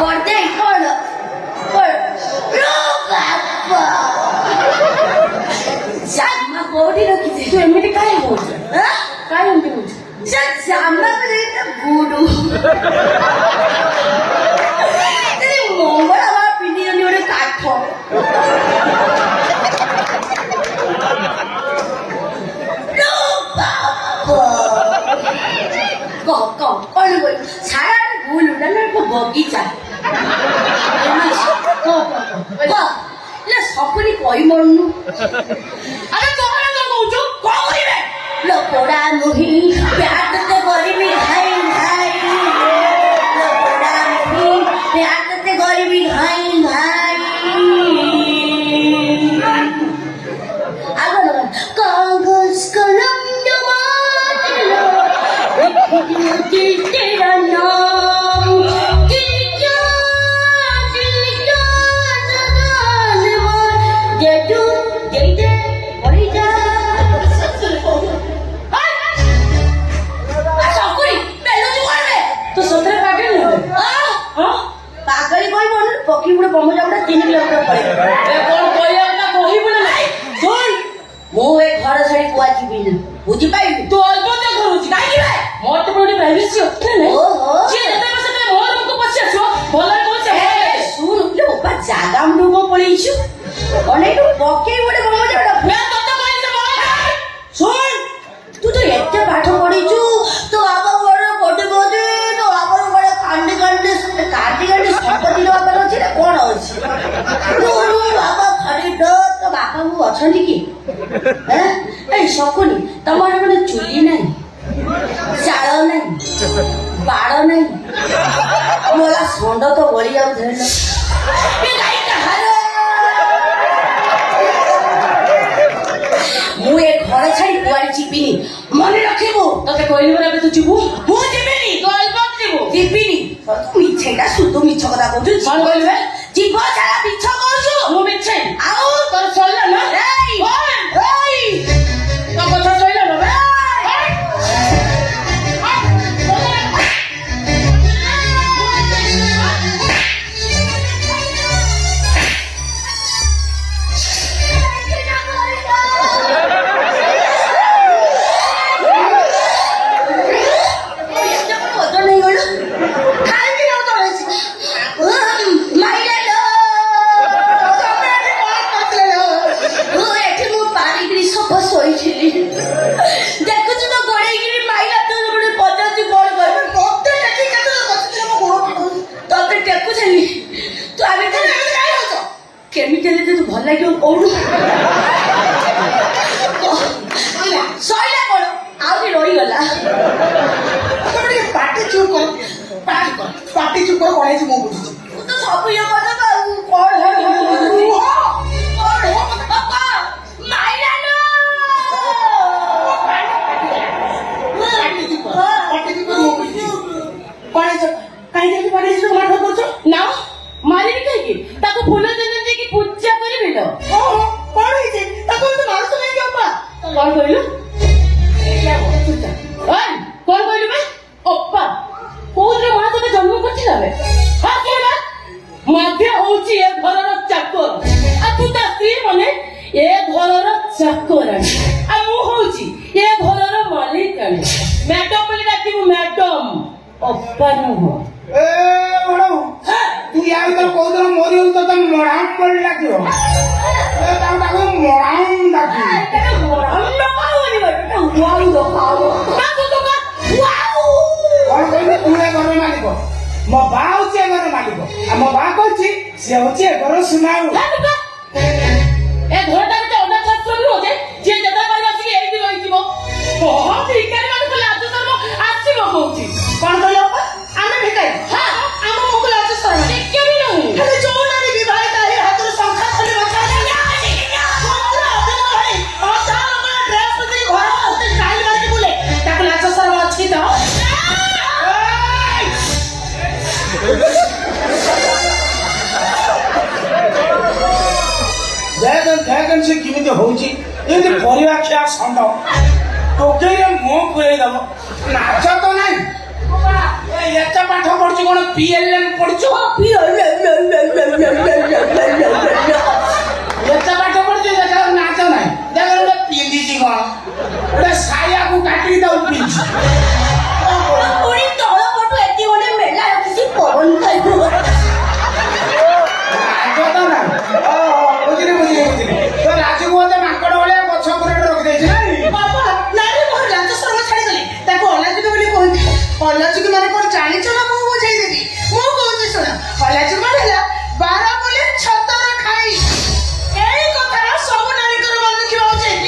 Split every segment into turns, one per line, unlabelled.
করতে কর জামা কোটি রখিছে
ତୁ ଏମିତି କାହିଁ କହୁଛୁ କାହିଁ ଏମିତି କହୁଛୁ
জামা করে গুরু মঙ্গল আমার পিন্ধিনি ଗୋଟେ କାଠ କଣ କହିଲୁ ସାରା ଭୁଲ ବଗିଚା ସପୁନି କହିମରୁନୁ
ଆରେ ତୋର ତ କହୁଛୁ କଣ କରିବେ
ଲୋକଡ଼ା ନୁହିଁ ପ୍ୟାଟ କରିବି ଭାଇ ଭାଇ ଲୋକଡ଼ା ନୁହିଁ ପ୍ୟାଟ କରିବି ଭାଇ ଭାଇ ଆଗ କାଗଜ କଲମ ଜମାilo तेरा नाम
ତୁ ସତରେ ପାଗଳ
ପାଗଳି କହିବ ପକ୍ଷୀ ଗୋଟେ ବମ ଯାଉଟା 3 କିଲୋମିଟର ପଳେଇବ
କଣ କହିବା କହିବୁ ନା ନାଇଁ ଶୁଣ
ମୁଁ ଏ ଘର ଛାଡି କୁଆ ଯିବିନି ବୁଝିପାରିଲୁ
ତୁ ଅଳ୍ପ ତ କରୁଛି କାହିଁକି ବେ ମୋର ତ ଗୋଟେ ପ୍ରାଇଭେସି ଅଛି ନା ନାଇଁ
ଓହୋ
ଯିଏ ଯେତେବେଳେ ସେତେବେଳେ ମୋ ରୁମକୁ ପଶି ଆସିବ ଭଲ କହୁଛି
ଶୁଣୁ ବାପା ଜାଗା ମୁଣ୍ଡକୁ ପଳେଇଛୁ ଅନେକ ପକେଇ ଗୋଟେ ବମ ଯାଉଟା
ତତେ କହିଲି
ଶୁଣ ତୁ ତ ଏତେ ପାଠ ପଢିଛୁ ତୋ ବାବା ବଡ କୋଟି କୋଟି ତୋ ବାବାର ବଡ କାଣ୍ଡି ସମ୍ପତ୍ତି ବାବାର ଅଛି ନା କଣ ଅଛି ବାବା ଖାଲି ତୋ ବାପା ବୋଉ ଅଛନ୍ତି କି ଏଇ ଶକୁନି ତମର ମାନେ ଚୁଲି ନାହିଁ ଚାଳ ନାହିଁ ବାଡ଼ ନାହିଁ ମୋଲା ଷଣ୍ଢ ତ ବଳି ଯାଉଥିଲେ ମୁଁ ଏ ଘର ଛାଡି କୁଆଡେ ଯିବିନି ମନେ ରଖିବୁ
ତତେ କହିଲି ପରା ଏବେ ତୁ ଯିବୁ
ମୁଁ ଯିବିନି
ତୁ ଅଳ୍ପ ଯିବୁ
ଯିବିନି ମିଛେଟା ସୁଧ ମିଛ କଥା କହୁଛୁ
କଣ କହିଲୁ ବେ
ଯିବ ଛାଡା ମିଛ କହୁଛୁ
ମୁଁ ମିଛେ
ଆଉ
ତୋର ସରିଲା ନା ତୋ କଥା ସରିଲା ନା ବେ
ଦେଖୁଛୁ ତ ଗୋଡେଇକିରି ମାଇଲା ତୁ ଗୋଟେ ପଚାରୁଛୁ କଣ କହିବୁ ମତେ ତତେ ଟେକୁଥିଲି ତୁ ଆମେ କେମିତି ହେଲେ ତୁ ଭଲ ଲାଗିବ କହୁନୁ ସଇଲା କଣ ଆହୁରି ରହିଗଲା
ପାଟି ଚୁପ କର ପାଟି ଚୁପ କର କଣ ହେଇଛି ମୁଁ ବୁଝୁଛି
ତୁ ତ ସବୁ ଇଏ କରିଦେବା ଆଉ କଣ
ନା ମାରିବି କାହିଁକି ତାକୁ ଫୁଲ ଦେଇକି ପୂଜା କରିବି ତ
କଣ ହେଇଛି ତାକୁ ମାଂସ ନେଇକି ଅପା
କଣ କହିଲୁ କଣ କହିଲୁ ବେ ଅପା କୋଉଥିରେ ମା ତତେ ଜନ୍ମ କରିଥିଲା ବେ ମଧ୍ୟ ହଉଛି ଏ ଘରର ଚାକର ଆଉ ତୁ ତା ସ୍ତ୍ରୀ ମାନେ ଏ ଘରର ଚାକରାଣୀ ଆଉ ମୁଁ ହଉଛି ଏ ଘରର ମାଲିକାଣୀ ମ୍ୟାଡମ ବୋଲି ଡାକିବୁ ମ୍ୟାଡମ ଅପା ନୁହଁ
ତୁ ୟା ଭିତରେ କହୁଥିଲ ମୋରି ତତେ ମରାମ ବୋଲି ଡାକିବ ତାକୁ ମରାମ ଡାକିବ କଣ କହିଲୁ ତୁ ଏ ଘର ମାଲିକ ମୋ ବା ହଉଛି ଏ ଘର ମାଲିକ ଆଉ ମୋ ବା କହୁଛି ସେ ହଉଛି ଏ ଘର ସୁନାଉ
ଏ ଘରଟା ଗୋଟେ ଅନାଥାଶ୍ରମ ନୁହଁ ଯେ ଯିଏ ଯେତେ ପାରିବ ଆସିକି ଏଇଠି ରହିଯିବ ହଁ ଭିକାରୀ ମାନଙ୍କୁ ଲାଜ ଶରମ ଆସିବ କହୁଛି
କଣ କହିଲ ଆମେ ଭିକାରୀ ଆମ ମୁଖ ଲାଜ ଶରମ
ଟିକେ ବି ନାହିଁ
ହେଲେ ଯୋଉ ନାରୀ ବିବାହିତ ହେଇ ହାତରୁ ଶଙ୍ଖା ଖୋଲି ତାକୁ ଲାଜ ଶରମ ଅଛି ତ ଦେଖ ସେ କେମିତି ହଉଛି ଏମିତି ପରିବା ଖିଆ ଷଣ୍ଢ ଟୋକେଇରେ ମୁହଁ ପୁରେଇ ଦବ ନାଚ ତ ନାହିଁ ଏତେ ପାଠ ପଢୁଛୁ କଣ PLM ପଢୁଛୁ? ଏତେ ପାଠ ପଢୁଛୁ ଦେଖା ନାଚ ନାହିଁ ଦେଖ ଗୋଟେ ପିନ୍ଧିଛି କଣ ଗୋଟେ ସାୟାକୁ କାଟିକି ତାକୁ ପିନ୍ଧିଛି
ପୁଣି ତଳ ପଟୁ ଏଠି ଗୋଟେ ମେଲା ରଖିଛି ପବନ ଖାଇବ।
ରାଜ ତ ନାହିଁ ବୁଝିଲି ତ ରାଜକୁ ମତେ ମାଙ୍କଡ ଭଳିଆ ଗଛ ଉପରେ ରଖିଦେଇଛି ନାଇଁ
ବାବା ନାଇଁ ମୋର ଲାଜ ଶରମ ଛାଡ଼ିଗଲି ତାକୁ ଅଲାଜୁକ ବୋଲି କହନ୍ତି। ଅଲାଜୁକ ମାନେ କଣ ଜାଣିଛ ନା ମୁଁ ବୁଝେଇଦେବି। ମୁଁ କହୁଛି ଶୁଣ ଅଲାଜୁକ ମାନେ ହେଲା ବାର ବୋଲି ଛତର ଖାଇ। ଏଇ କଥାର ସବୁ ନାରୀଙ୍କର ମନେ ରଖିବା ଉଚିତ।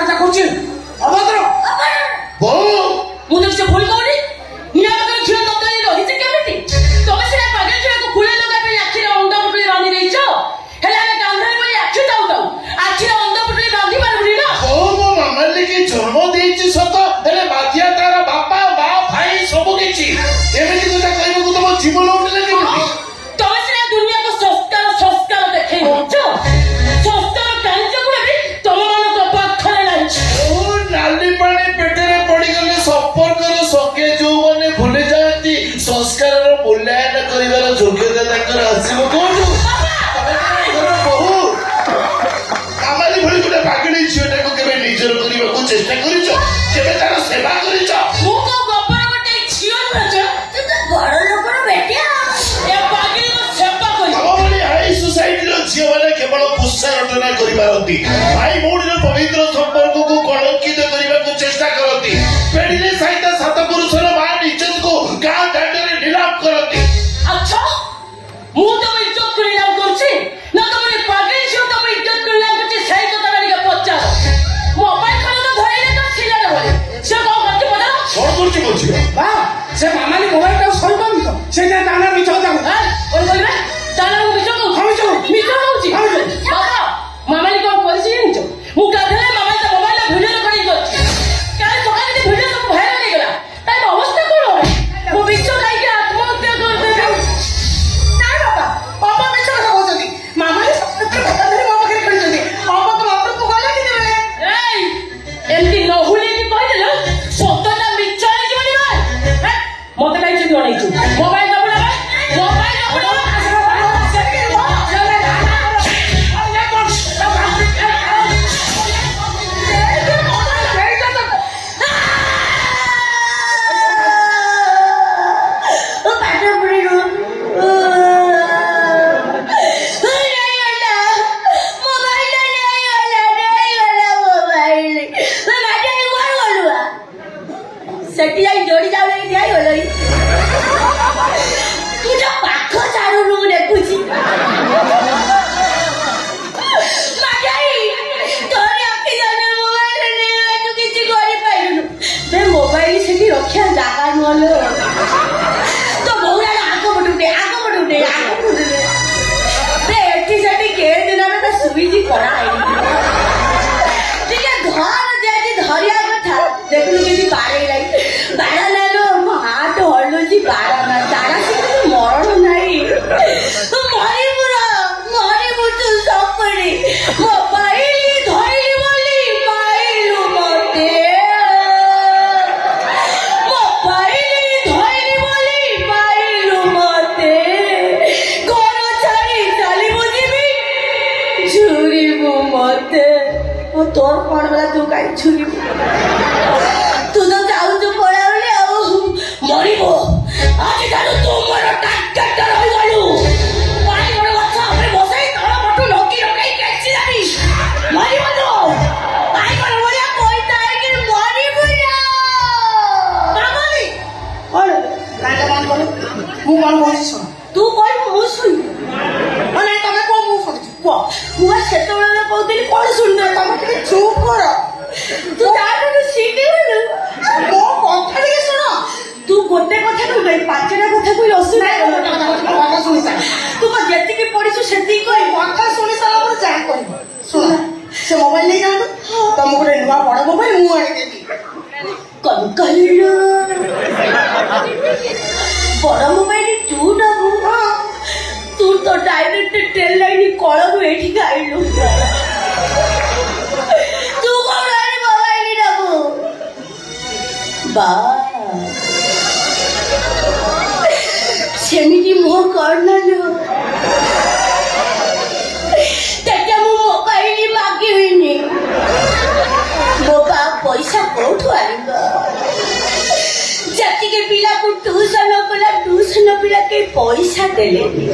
ଚାର୍ଜା କରୁଛି ଅଭଦ୍ର
ବୋଉ
ମୁଁ ତ କିଛି ଭୁଲ କରୁନି ନିଆଁ ପାଖରେ ଝିଅ ତରକାରୀ ରହିଛି କେମିତି ତମେ ସିନା ପାଗଳ ଝିଅକୁ ଫୁଳେ ଲଗା ପାଇଁ ଆଖିରେ ଅଣ୍ଡ ପୁଟୁଳି ବାନ୍ଧି ଦେଇଛ ହେଲେ ଆମେ ଗାନ୍ଧାରୀ ବୋଲି ଆଖି ଥାଉ ଥାଉ ଆଖିରେ ଅଣ୍ଡ ପୁଟୁଳି ବାନ୍ଧି ପାରୁନି ନା
ବୋଉ ମୋ ମାମାଲିକି ଜନ୍ମ ଦେଇଛି ସତ ହେଲେ ବାଧ୍ୟ ତାର ବାପା ମା ଭାଇ ସବୁ କିଛି ଏମିତି କଥା କହିବାକୁ ତମ ଜୀବନ ଉଠିଲେ କେମିତି
ତମେ ସିନା ଦୁନିଆକୁ ସଂସ୍କାର ଦେଖେଇ ଦଉଛ ସଂସ୍କାର କାର୍ଯ୍ୟକୁ ବି ତମମାନଙ୍କ ପାଖରେ ନାହିଁ
ବୋଉ ନାଲି ପାଣି ପେଟରେ ପଡିଗଲେ ସମ୍ପର୍କର ସଙ୍ଗେ ଯୋଉମାନେ ଭୁଲି ଯାଆନ୍ତି ସଂସ୍କାରର ମୂଲ୍ୟାୟନ କରିବାର ଯୋଗ୍ୟତା ତାଙ୍କର ଆସିବ କୋଉଠୁ ଘର ବୋହୁ କାମାଲି ଭଳି ଗୋଟେ ପାଗଳି ଝିଅଟାକୁ କେବେ ନିଜର କରିବାକୁ ଚେଷ୍ଟା କରିଛ କେବେ ତାର ସେବା କରିଛ
ମୁଁ କଣ ଗପର ଗୋଟେ ଝିଅ ନୁହେଁ
ତୁ ତ ବଡ ଲୋକର ବେଟିଆ
ଏ ପାଗଳିର ସେବା କରିବ
ଆମ ଭଳି ହାଇ ସୋସାଇଟିର ଝିଅମାନେ କେବଳ ପୁଷ୍ପା ରଟନା କରିପାରନ୍ତି ଭାଇ ଭଉଣୀର ପବିତ୍ର ସମ୍ପର୍କକୁ କଳଙ୍କିତ କରିବାକୁ ଚେଷ୍ଟା କରନ୍ତି ପେଢିରେ ସହିତ ସାତ ପୁରୁଷର ମା ନିଜକୁ ଗାଁ ଦାଣ୍ଡରେ ନିଲାମ କରନ୍ତି
ଆଚ୍ଛା ମୁଁ ତମ ଇଜ୍ଜତ କରି ନାମ କରୁଛି ନା ତମର ଏ ପାଗଳି ଝିଅ ତମ ଇଜ୍ଜତ କରି ନାମ କରୁଛି ସେଇ କଥା ଟିକେ ପଚାର ମୋବାଇଲ ଖଣ୍ଡ ଧରିଲେ ତ ଥିଲା ଭଳି ସେ କଣ କରୁଛି ପଚାର
କଣ କରୁଛି ମୋ ଝିଅ
ବା ସେ ମାମାଲି ମୋବାଇଲଟାକୁ ସରିପାରୁନି ତ ସେଇଟା ଦାନା ମିଛ କଥା
କଣ କହିବେ ତାହେଲେ ମୁଁ ମିଛ କହୁଛି ମିଛ କହୁଛି ବାବା ମାମାଲି କଣ କରିଛି ଜାଣିଛ ମୁଁ ଗାଧେଇଲେ ମାମାଲି ତା ମୋବାଇଲ ଭିଡିଓ ରେକର୍ଡିଂ କରୁଛି କାଲି ସକାଳେ ଯଦି ଭିଡିଓ ସବୁ ଭାଇରାଲ ହେଇଗଲା ତାହେଲେ ଅବସ୍ଥା କଣ ହବ ମୁଁ ବିଷ ଖାଇକି ଆତ୍ମହତ୍ୟା କରିଦେବି
ନାଇଁ ବାବା ବାବା ମିଛ କଥା କହୁଛନ୍ତି ମାମାଲି ସତରେ କଥା ଧରି ମୋ ପାଖରେ ଖେଳୁଛନ୍ତି ବାବାକୁ ବାପକୁ ଗଲା କେତେବେଳେ
ଏଇ ଏମିତି ନହୁଲେକି କହିଦେଲ ସତଟା ମିଛ ହେଇଯିବନି ଭାଇ ମତେ କାହିଁ ଚୁଟି ଅନେଇଛୁ ମୋବାଇଲ ଦବୁ ନା ଭାଇ ମୋବାଇଲ ଦବୁ ନା
ସେଠି ଯାଇ ଯୋଡି ଯାଉ ଠିଆ ହେଇଗଲଣି ତୁ ଯୋଉ ପାଖ ଚାରୁରୁ ମୁଁ ଦେଖୁଛି ତୁ କିଛି କରିପାରିଲୁନୁ ବେ ମୋବାଇଲ ସେଠି ରଖିବା ଜାଗା ନୁହଁ ତ ବହୁ ଆଗ ପଟୁଟେ ଏଠି ସେଠି କେ ଦିନରେ ତ ସୁଇଚି କରା ହେଇନି ଟିକେ ଧର ଯେମିତି ଧରିବା କଥା ଦେଖୁନୁ କେମିତି ବାଡ଼େଇଲାଇ ବାଡ଼ା ନାଲୋ ମୋ ହାତ ହଲୁଛି ବାଡ଼ା ନା ତାରା ସେମିତି ମରଣ ନାହିଁ ମରିବୁ ତୁ ସପରି ମୋ ପାଇଲି ଧଇଲି ବୋଲି ପାଇଲୁ ମତେ ମୋ ପାଇଲି ଧଇଲି ବୋଲି ପାଇଲୁ ମତେ ଘର ଛାଡ଼ି ଚାଲିବୁ ଯିବି ଝୁରିବୁ ମତେ তোর কোন বেলা তুই কাই ছুরি তুই তো যাଉଛୁ ପଳାଉଲି ଆଉ ମରିବ ଆଜି ଠାରୁ ତୁ ମୋର ଟାର୍ଗେଟ ରହିଗଲୁ ବାଇଗଣ ଗଛ ଉପରେ ବସେଇ ତଳ ପଟୁ ନକି ରଖେଇ କେଚି ଯାବି ମରିବ ତୁ ବାଇଗଣ ଭଳିଆ ପଇତା ହେଇକି ମରିବୁ ନା ମାମାଲି କଣ
କାହିଁକି ବନ୍ଦ କଲୁ ମୁଁ କଣ କହୁଛି ଶୁଣ
ତୁ କହିବୁ ମୁଁ ଶୁଣିବି
ନାଇଁ ତମେ କଣ ମୁଁ ଶୁଣିଛି କୁହ
ମୁଁ ସେତେବେଳେ କହୁଥିଲି କଣ ଶୁଣିବେ
ତମେ ଟିକେ ଚୁପ୍ କର
ତୁ ତାଠୁ ଶିଖିଗଲୁ
ମୋ କଥା ଟିକେ ଶୁଣ
ତୁ ଗୋଟେ କଥା କହିବୁ ପାଞ୍ଚଟା କଥା କହିଲେ ଅସୁବିଧା
କଥା ଶୁଣି ସାର
ତୁ କଣ ଯେତିକି ପଢିଛୁ ସେତିକି କହିବୁ
କଥା ଶୁଣି ସାରିଲା ପରେ ଯାହା କହିବ ଶୁଣ ସେ ମୋବାଇଲ ନେଇ ଯାଆନ୍ତୁ ତମକୁ ଗୋଟେ ନୂଆ ବଡ ମୋବାଇଲ ମୁଁ ଆଣିଦେବି
କଣ କହିଲୁ ବଡ ମୋବାଇଲ ତୁ ନବୁ ତୁ ତ ଡାଇରେକ୍ଟ ଟ୍ରେନ୍ ଲାଇନ୍ କଳରୁ ଏଠିକି ଆଇଲୁ ତୁ କଣ ଆଣି ମୋବାଇଲ ନବୁ ବା ସେମିତି ମୁହଁ କରନାଲୁ ତେତେ ମୁଁ ମୋବାଇଲ ମାଗିବିନି ମୋ ବାପ ପଇସା କୋଉଠୁ ଆଣିବ ଯେତିକି ପିଲାକୁ ଟ୍ୟୁସନ କଲା ଟ୍ୟୁସନ ପିଲା କେହି ପଇସା ଦେଲେନି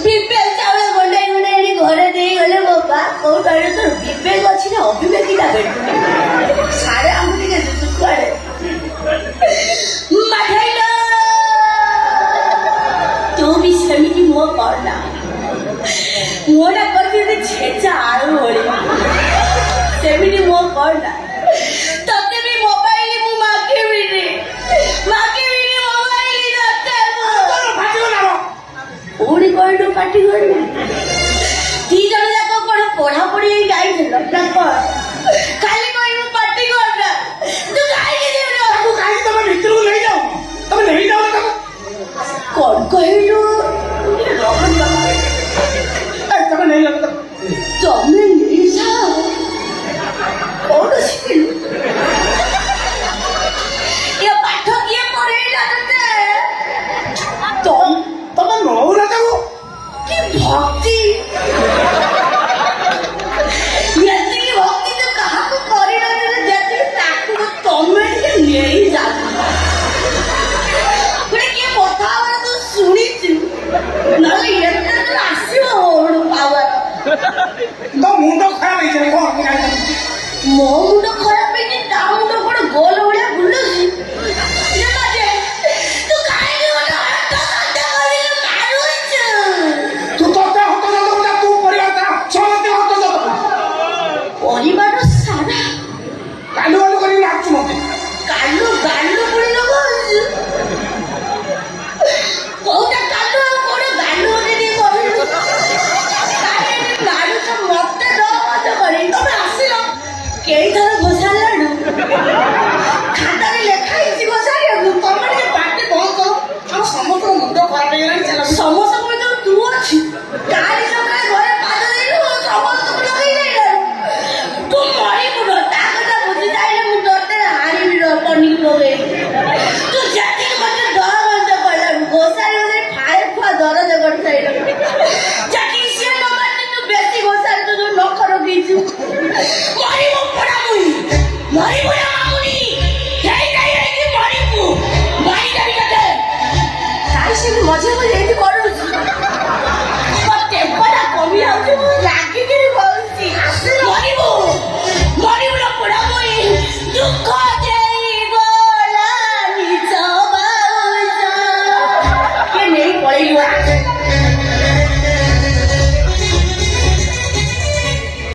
ବିବେକ ଚାଉଳ ଗଣ୍ଡାଇ ଗଣ୍ଡାଇ ଆଣି ଘରେ ଦେଇଗଲେ ମୋ ବାପ କୋଉଠୁ ଆଣିବ ତୋର ବିବେକ ଅଛି ନା ଅବିବେକିଟା ବେଟୁନି ସାଡେ ଆମକୁ ଟିକେ କୁଆଡେ ମାଠାଇଲ ତୁ ବି ସେମିତି ମୁହଁ କରନା ମୁହଁଟା କରିକି ଛେଚା ଆଳୁ ଭଳି ପାଟି କରିବି ଦି ଜଣ ଯାକ କଣ ପଢାପଢି ଯାଇଥିଲ ନା କଣ ଖାଲି କହିବୁ ପାଟି କରନା ତୁ କାହିଁକି ଯିବୁ
ତାକୁ କାହିଁକି ତମେ ଭିତରକୁ ନେଇଯାଉନି ତମେ ନେଇଯାଉନି ତାକୁ
କଣ କହିବି